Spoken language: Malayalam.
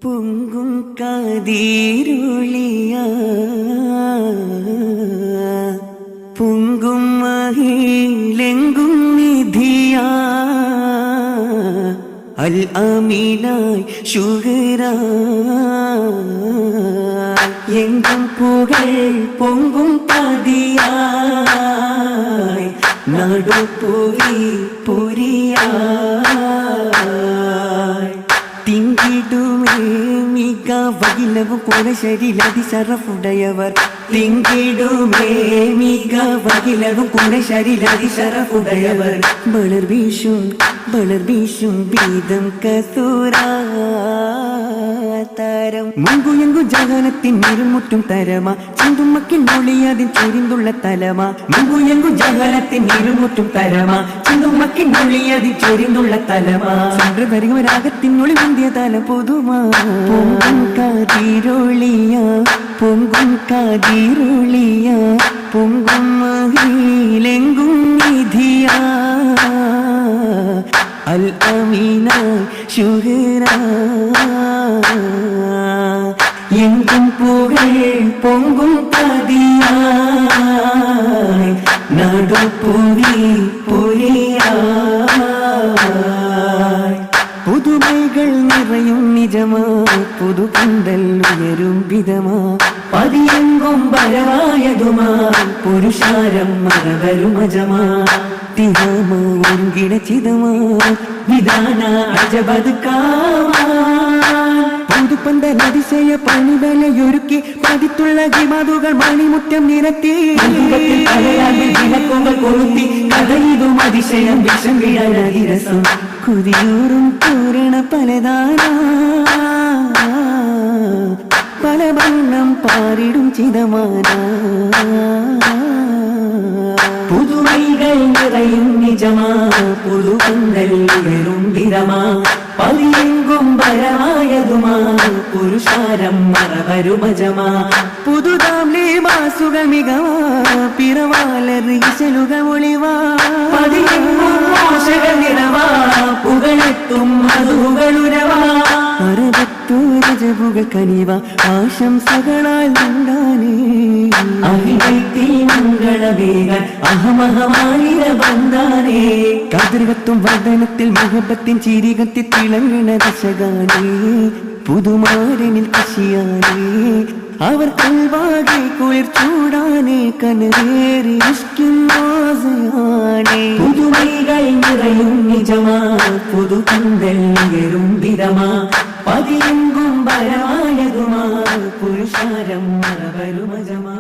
പൊങ്കും കാതിരുളിയ പൊങ്കും മഹിലെങ്കും നിധിയ അൽ അമീനായി ഷുഹറ എങ്കും പുകൾ പൊങ്കും പതിയായി നടുപ്പുവി പുരിയായി തിങ്കിടുമേ മിക വകിലവും കുണശരിലതി ശറഫുടയവർ തിങ്കിടുമേ മിക വകിലവും കുണശരിലതി ശറഫുടയവർ വളർ വീശും ബീതം കസൂരാതാരം മുങ്കു എങ്കു ജഗനത്തിൻ ഇരുമുറ്റും തരമ ചിന്തും മക്കിൻ മൊഴിയതിൻ ചൊരിന്തുള്ള തലമ മുങ്കു എങ്കു ജഗനത്തിൻ ഇരുമുറ്റും തരമ ചിന്തും മക്കിൻ മൊഴിയതിൻ ചൊരിന്തുള്ള തലമ ചന്ദ്രധരിക രാഗത്തിൻ ഒളി മുന്തിയ തല പൊതുമാ പൊങ്കും കാതിരൊളിയ പൊങ്കും കാതിരൊളിയ പൊങ്കും മഹിലെങ്കും നിധിയ അൽ അമീനായി ഷുഹറ എങ്കും പുകൾ പൊങ്കും പതിയായി നടുപ്പുവി പുരിയായി പുതുമൈകൾ നിറയും നിജമാ പുതു പന്തൽ ഉയരും വിധമാ പതിയെങ്കും ബലവായതുമാ പുരുഷാരം മറവരുമജമാ തിഹമാ ഒരുകിട ചിതമാ വിധാന അജബതുക്കാമാ പുതുപ്പന്തൽ അതിശയ പണിവലയൊരുക്കി പതിത്തുള്ള ഹിമതുകൾ മണിമുറ്റം നിരത്തി വിളക്കുകൾ കൊളുത്തി കഥയിതും അതിശയം വിഷം വീഴരസം കുതിയൂറും പൂരണ പലതാന പല വണ്ണം പാരിടും ചിതമാന പുതുമൈകൾ നിറയും നിജമാ പുതുപന്തൽ ഉയരും വിരമാ പതിയെങ്കും ബലമായതുമാ പുരുഷാരം മറവരുമജമാ പുതുതാം ലേമാസുകൾ മികവാ പിറവാലറിശലുക ഒളിവാ പതിയെങ്കും മോശകൾ നിറവാ പുകളെത്തും മധുകളുരവാ അരവത്തൂരജപുകൾ കനിവ ആശംസകളാൽ ഉണ്ടാനേ അഹിതത്തിൽ മംഗളവേഗൻ അഹമഹമായിര ബന്ധാനേ കതിർകത്തും വദനത്തിൽ മുഹബത്തിൻ ചിരികത്തി തിളങ്ങണ ദശകാനേ പുതുമാരനിൽ കശിയാനേ അവർ കൽവാകെ കുളിർ ചൂടാനേ കനവേറി ഇഷ്കിന്നാസയാനേ പുതുമൈകൾ നിറയും നിജമാ പുതു പന്തൽ ഉയരും വിധമാ പതിയെങ്കും ബലമായതുമാ പുരുഷാരം മറവരുമജമാ